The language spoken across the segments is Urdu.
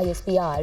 ISPR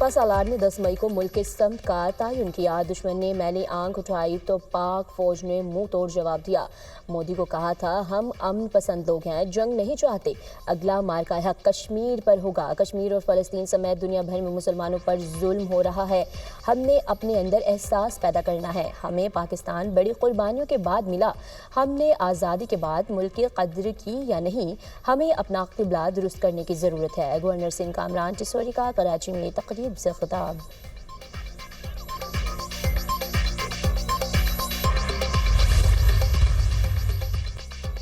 سپہ سالار نے 10 مئی کو ملک کے سمت کا تعین کیا۔ دشمن نے میلی آنکھ اٹھائی تو پاک فوج نے منہ توڑ جواب دیا۔ مودی کو کہا تھا ہم امن پسند لوگ ہیں، جنگ نہیں چاہتے۔ اگلا مارکہ حق کشمیر پر ہوگا۔ کشمیر اور فلسطین سمیت دنیا بھر میں مسلمانوں پر ظلم ہو رہا ہے۔ ہم نے اپنے اندر احساس پیدا کرنا ہے۔ ہمیں پاکستان بڑی قربانیوں کے بعد ملا۔ ہم نے آزادی کے بعد ملک کی قدر کی یا نہیں؟ ہمیں اپنا قبلہ درست کرنے کی ضرورت ہے۔ گورنر سندھ کامران ٹیسوری کا کراچی میں تقریب سے خطاب۔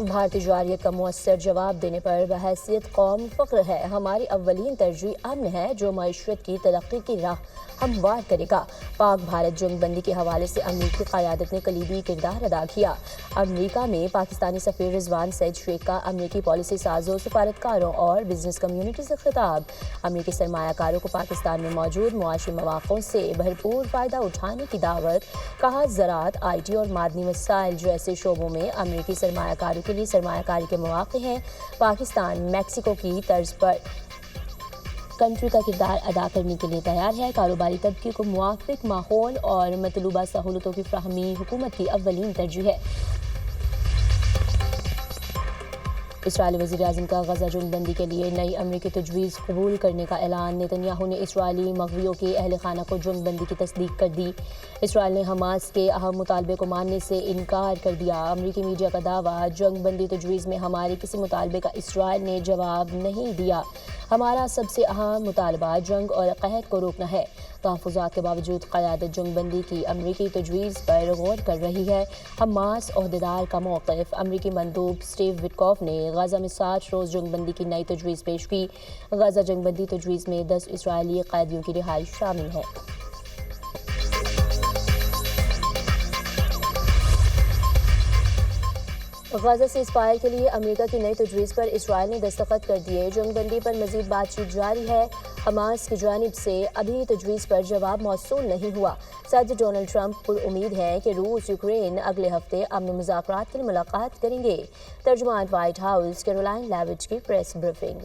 بھارتی جوہریت کا مؤثر جواب دینے پر بحیثیت قوم فخر ہے۔ ہماری اولین ترجیح امن ہے جو معیشت کی ترقی کی راہ ہموار کرے گا۔ پاک بھارت جنگ بندی کے حوالے سے امریکی قیادت نے کلیدی کردار ادا کیا۔ امریکہ میں پاکستانی سفیر رضوان سعید شیخ کا امریکی پالیسی سازوں، سفارتکاروں اور بزنس کمیونٹی سے خطاب۔ امریکی سرمایہ کاروں کو پاکستان میں موجود معاشی مواقع سے بھرپور فائدہ اٹھانے کی دعوت۔ کہا زراعت، آئی ٹی اور معدنی وسائل جیسے شعبوں میں امریکی سرمایہ کاروں کے لیے سرمایہ کاری کے مواقع ہیں۔ پاکستان میکسیکو کی طرز پر کنٹری کا کردار ادا کرنے کے لیے تیار ہے۔ کاروباری طبقے کو موافق ماحول اور مطلوبہ سہولتوں کی فراہمی حکومت کی اولین ترجیح ہے۔ اسرائیلی وزیر اعظم کا غزہ جنگ بندی کے لیے نئی امریکی تجویز قبول کرنے کا اعلان۔ نیتنیاہو نے اسرائیلی مغویوں کے اہل خانہ کو جنگ بندی کی تصدیق کر دی۔ اسرائیل نے حماس کے اہم مطالبے کو ماننے سے انکار کر دیا۔ امریکی میڈیا کا دعویٰ، جنگ بندی تجویز میں ہمارے کسی مطالبے کا اسرائیل نے جواب نہیں دیا۔ ہمارا سب سے اہم مطالبہ جنگ اور قحط کو روکنا ہے۔ تحفظات کے باوجود قیادت جنگ بندی کی امریکی تجویز پر غور کر رہی ہے۔ حماس عہدیدار کا موقف۔ امریکی مندوب اسٹیو وٹکوف نے غزہ میں 60 روز جنگ بندی کی نئی تجویز پیش کی۔ غزہ جنگ بندی تجویز میں 10 اسرائیلی قیدیوں کی رہائش شامل ہے۔ غزہ سیز فائر کے لیے امریکہ کی نئی تجویز پر اسرائیل نے دستخط کر دیے۔ جنگ بندی پر مزید بات چیت جاری ہے۔ حماس کی جانب سے ابھی تجویز پر جواب موصول نہیں ہوا۔ صدر ڈونلڈ ٹرمپ پر امید ہے کہ روس یوکرین اگلے ہفتے امن مذاکرات کے لیے ملاقات کریں گے۔ ترجمان وائٹ ہاؤس کیرولائن لیوچ کی پریس بریفنگ۔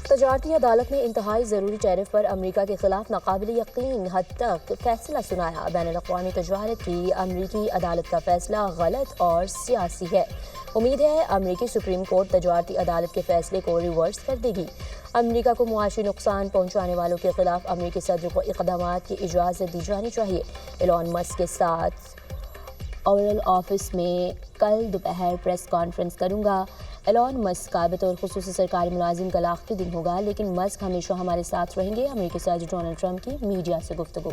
تجارتی عدالت نے انتہائی ضروری ٹیرف پر امریکہ کے خلاف ناقابل یقین حد تک فیصلہ سنایا۔ بین الاقوامی تجارت کی امریکی عدالت کا فیصلہ غلط اور سیاسی ہے۔ امید ہے امریکی سپریم کورٹ تجارتی عدالت کے فیصلے کو ریورس کر دے گی۔ امریکہ کو معاشی نقصان پہنچانے والوں کے خلاف امریکی صدر کو اقدامات کی اجازت دی جانی چاہیے۔ ایلون مسک کے ساتھ اوول آفس میں کل دوپہر پریس کانفرنس کروں گا۔ ایلون مسک کا بطور خصوصی سرکاری ملازم کل آخری دن ہوگا، لیکن مسک ہمیشہ ہمارے ساتھ رہیں گے۔ امریکی صدر ڈونلڈ ٹرمپ کی میڈیا سے گفتگو۔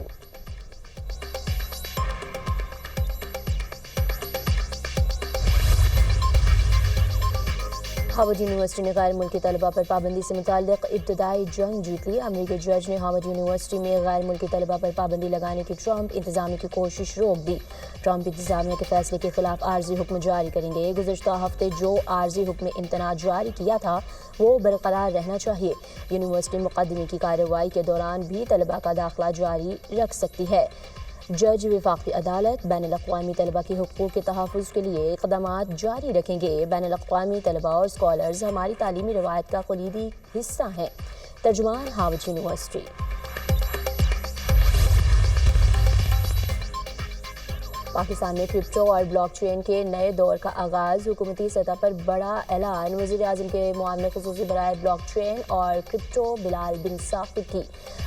ہارورڈ یونیورسٹی نے غیر ملکی طلبہ پر پابندی سے متعلق ابتدائی جنگ جیت لی۔ امریکی جج نے ہارورڈ یونیورسٹی میں غیر ملکی طلبہ پر پابندی لگانے کی ٹرمپ انتظامیہ کی کوشش روک دی۔ ٹرمپ انتظامیہ کے فیصلے کے خلاف عارضی حکم جاری کریں گے۔ گزشتہ ہفتے جو عارضی حکم امتناع جاری کیا تھا وہ برقرار رہنا چاہیے۔ یونیورسٹی مقدمے کی کارروائی کے دوران بھی طلبہ کا داخلہ جاری رکھ سکتی ہے۔ جج وفاقی عدالت بین الاقوامی طلبہ کے حقوق کے تحفظ کے لیے اقدامات جاری رکھیں گے۔ بین الاقوامی طلبہ اور اسکالرز ہماری تعلیمی روایت کا کلیدی حصہ ہیں۔ ترجمان ہارورڈ یونیورسٹی۔ پاکستان میں کرپٹو اور بلاک چین کے نئے دور کا آغاز۔ حکومتی سطح پر بڑا اعلان۔ وزیر اعظم کے معاون خصوصی برائے بلاک چین اور کرپٹو بلال بن ثاقب کی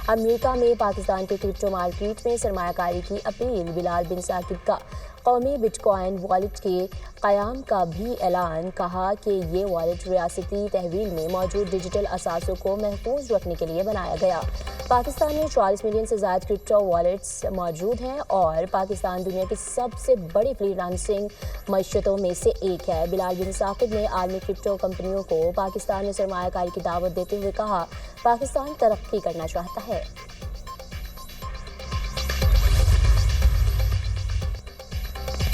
امریکہ میں پاکستان کے کرپٹو مارکیٹ میں سرمایہ کاری کی اپیل۔ بلال بن ثاقب کا قومی بٹ کوائن والیٹ کے قیام کا بھی اعلان۔ کہا کہ یہ والیٹ ریاستی تحویل میں موجود ڈیجیٹل اثاثوں کو محفوظ رکھنے کے لیے بنایا گیا۔ پاکستان میں 40 ملین سے زائد کرپٹو والیٹس موجود ہیں اور پاکستان دنیا کی سب سے بڑی فری لانسنگ معیشتوں میں سے ایک ہے۔ بلال بن ثاقب نے عالمی کرپٹو کمپنیوں کو پاکستان میں سرمایہ کاری کی دعوت دیتے ہوئے کہا، پاکستان ترقی کرنا چاہتا ہے۔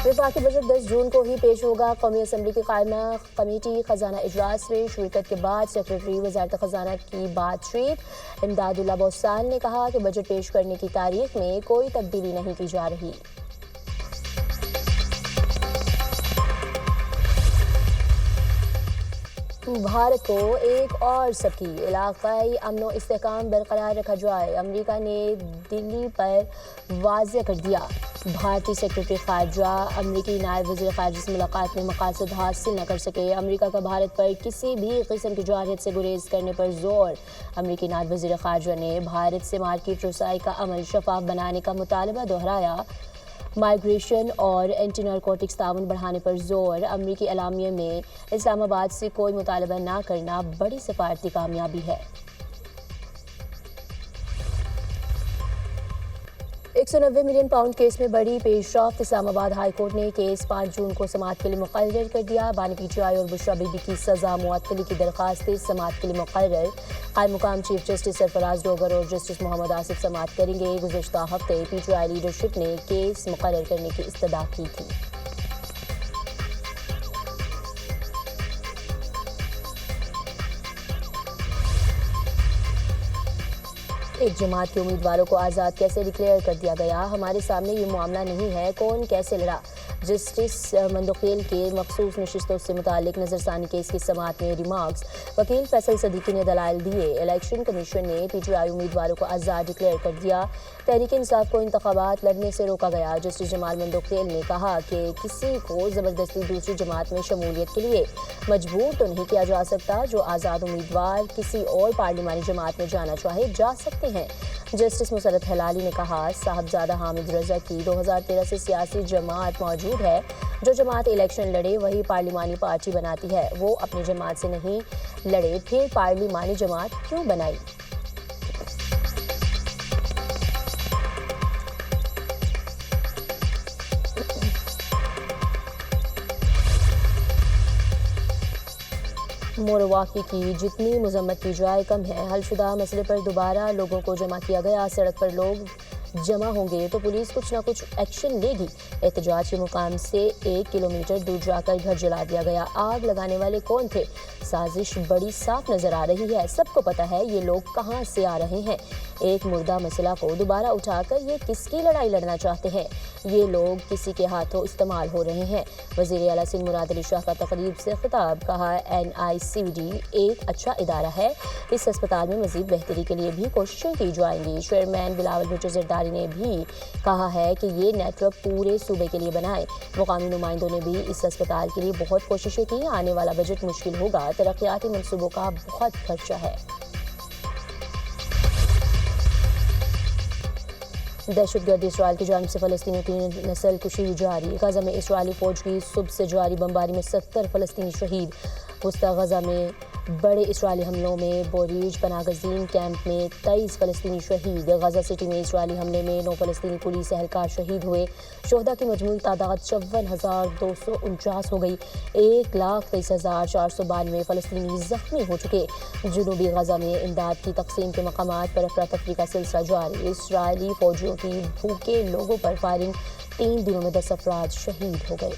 وفاقی بجٹ 10 جون کو ہی پیش ہوگا۔ قومی اسمبلی کی قائمہ کمیٹی خزانہ اجلاس میں شرکت کے بعد سیکرٹری وزارت خزانہ کی بات چیت۔ امداد اللہ بوسال نے کہا کہ بجٹ پیش کرنے کی تاریخ میں کوئی تبدیلی نہیں کی جا رہی۔ بھارت کو ایک اور سبکی علاقائی امن و استحکام برقرار رکھا جائے، امریکہ نے دلی پر واضح کر دیا۔ بھارتی سیکرٹری خارجہ امریکی نائب وزیر خارجہ سے ملاقات میں مقاصد حاصل نہ کر سکے، امریکہ کا بھارت پر کسی بھی قسم کی جارحیت سے گریز کرنے پر زور۔ امریکی نائب وزیر خارجہ نے بھارت سے مارکیٹ رسائی کا عمل شفاف بنانے کا مطالبہ دہرایا، مائیگریشن اور اینٹی نارکوٹکس تعاون بڑھانے پر زور۔ امریکی اعلامیے میں اسلام آباد سے کوئی مطالبہ نہ کرنا بڑی سفارتی کامیابی ہے۔ 190 ملین پاؤنڈ کیس میں بڑی پیش رفت، اسلام آباد ہائی کورٹ نے کیس 5 جون کو سماعت کے لیے مقرر کر دیا۔ بانی پی ٹی آئی اور بشرا بی بی کی سزا معطلی کی درخواستیں سماعت کے لیے مقرر، قائم مقام چیف جسٹس سرفراز ڈوگر اور جسٹس محمد آصف سماعت کریں گے۔ گزشتہ ہفتے پی ٹی آئی لیڈرشپ نے کیس مقرر کرنے کی استدعا کی تھی۔ ایک جماعت کے امیدواروں کو آزاد کیسے ڈکلیئر کر دیا گیا؟ ہمارے سامنے یہ معاملہ نہیں ہے، کون کیسے لڑا؟ جسٹس مندوقیل کے مخصوص نشستوں سے متعلق نظر ثانی کیس کی سماعت میں ریمارکس، وکیل فیصل صدیقی نے دلائل دیے۔ الیکشن کمیشن نے پی ٹی آئی امیدواروں کو آزاد ڈکلیئر کر دیا، تحریک انصاف کو انتخابات لڑنے سے روکا گیا۔ جسٹس جمال مندوقیل نے کہا کہ کسی کو زبردستی دوسری جماعت میں شمولیت کے لیے مجبور تو نہیں کیا جا سکتا، جو آزاد امیدوار کسی اور پارلیمانی جماعت میں جانا چاہے جا سکتے ہیں۔ جسٹس مسرت ہلالی نے کہا، صاحبزادہ حامد رضا کی 2013 سے سیاسی جماعت موجود ہے، جو جماعت الیکشن لڑے وہی پارلیمانی پارٹی بناتی ہے، وہ اپنی جماعت سے نہیں لڑے پھر پارلیمانی جماعت کیوں بنائی؟ مورواکی کی جتنی مذمت کی جائے کم ہے، حل شدہ مسئلے پر دوبارہ لوگوں کو جمع کیا گیا، سڑک پر لوگ جمع ہوں گے تو پولیس کچھ نہ کچھ ایکشن لے گی۔ احتجاج کے مقام سے 1 کلومیٹر دور جا کر گھر جلا دیا گیا۔ آگ لگانے والے کون تھے؟ سازش بڑی صاف نظر آ رہی ہے، سب کو پتہ ہے یہ لوگ کہاں سے آ رہے ہیں۔ ایک مردہ مسئلہ کو دوبارہ اٹھا کر یہ کس کی لڑائی لڑنا چاہتے ہیں؟ یہ لوگ کسی کے ہاتھوں استعمال ہو رہے ہیں۔ وزیر اعلیٰ سندھ مراد علی شاہ کا تقریب سے خطاب، کہا NICD ایک اچھا ادارہ ہے، اس ہسپتال میں مزید بہتری کے لیے بھی کوششیں کی جائیں گی۔ چیئرمین بلاول بھٹو زرداری نے بھی کہا ہے کہ یہ نیٹ ورک پورے صوبے کے لیے بنائے۔ مقامی نمائندوں نے بھی اس ہسپتال کے لیے بہت کوششیں کی، آنے والا بجٹ مشکل ہوگا، ترقیاتی منصوبوں کا بہت خرچہ ہے۔ دہشت گردی اسرائیل کی جانب سے فلسطینیوں کی نسل کشی جاری، غزہ میں اسرائیلی فوج کی صبح سے جاری بمباری میں 70 فلسطینی شہید۔ وسطی غزہ میں بڑے اسرائیلی حملوں میں بوریج پناہ گزین کیمپ میں 23 فلسطینی شہید۔ غزہ سٹی میں اسرائیلی حملے میں 9 فلسطینی پولیس اہلکار شہید ہوئے، شہداء کی مجموعی تعداد 54,249 ہو گئی، 1,23,492 فلسطینی زخمی ہو چکے۔ جنوبی غزہ میں امداد کی تقسیم کے مقامات پر افراتفری کا سلسلہ جاری، اسرائیلی فوجیوں کی بھوکے لوگوں پر فائرنگ، 3 دنوں میں 10 افراد شہید ہو گئے۔